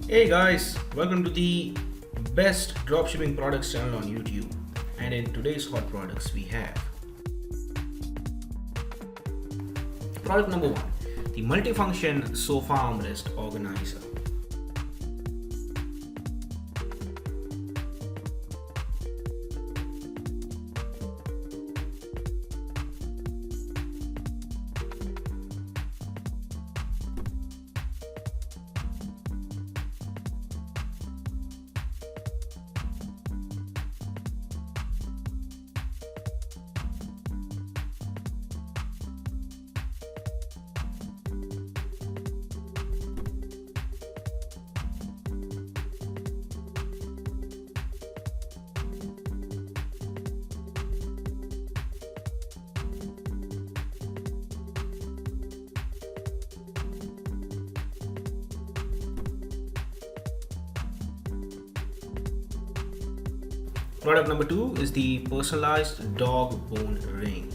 Hey guys, welcome to the best dropshipping products channel on YouTube. And in today's hot products, we have product number one, the multifunction sofa armrest organizer. Product number two is the personalized dog bone ring.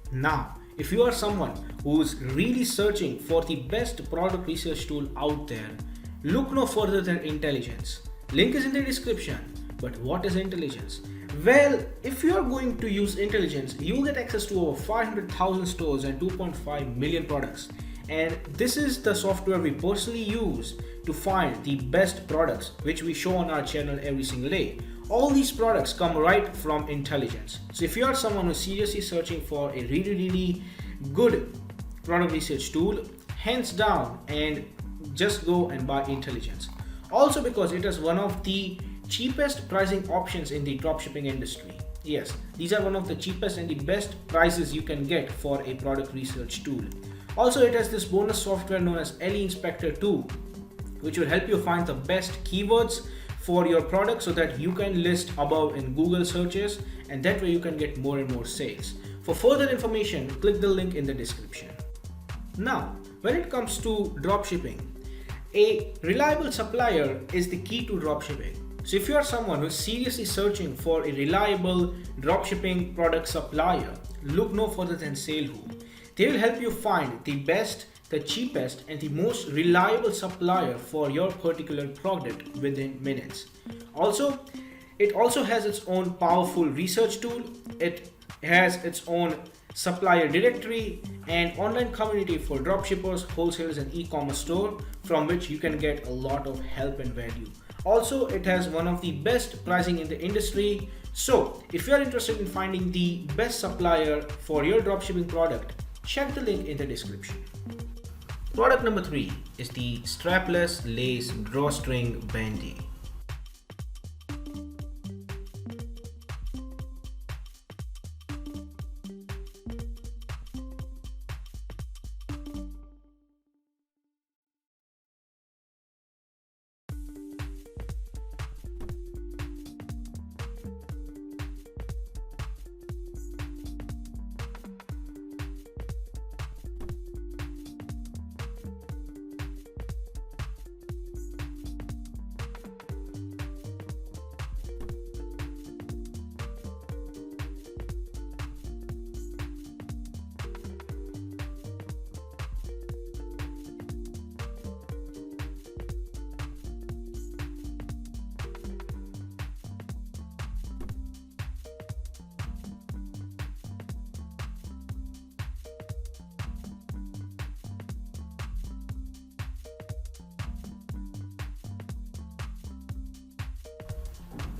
Now, if you are someone who's really searching for the best product research tool out there, look no further than Intelligence. Link is in the description. But what is Intelligence? Well, if you are going to use Intelligence, you'll get access to over 500,000 stores and 2.5 million products. And this is the software we personally use to find the best products which we show on our channel every single day. All these products come right from Intelligence. So if you are someone who's seriously searching for a really good product research tool, hands down and just go and buy Intelligence. Also because it is one of the cheapest pricing options in the dropshipping industry. Yes, these are one of the cheapest and the best prices you can get for a product research tool. Also, it has this bonus software known as LE Inspector 2, which will help you find the best keywords for your product so that you can list above in Google searches, and that way you can get more and more sales. For further information, click the link in the description. Now, when it comes to dropshipping, a reliable supplier is the key to dropshipping. So if you are someone who is seriously searching for a reliable dropshipping product supplier, look no further than SaleWho. They will help you find the best, the cheapest and the most reliable supplier for your particular product within minutes. Also, it also has its own powerful research tool. It has its own supplier directory and online community for dropshippers, wholesalers and e-commerce store from which you can get a lot of help and value. Also, it has one of the best pricing in the industry. So if you are interested in finding the best supplier for your dropshipping product, check the link in the description. Product number three is the strapless lace drawstring BANDEAU.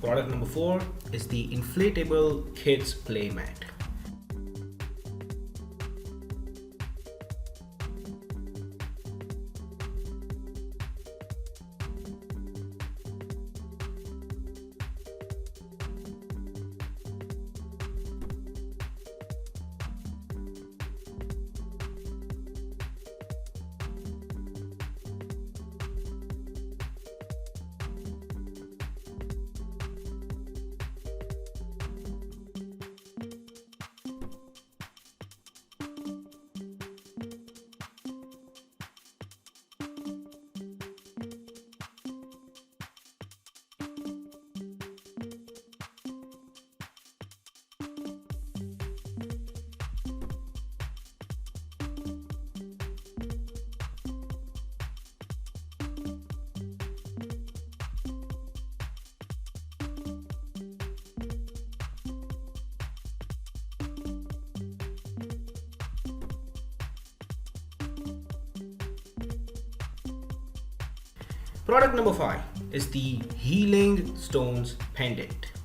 Product number 4 is the inflatable kids playmat. Product number 5 is the Healing Stones pendant.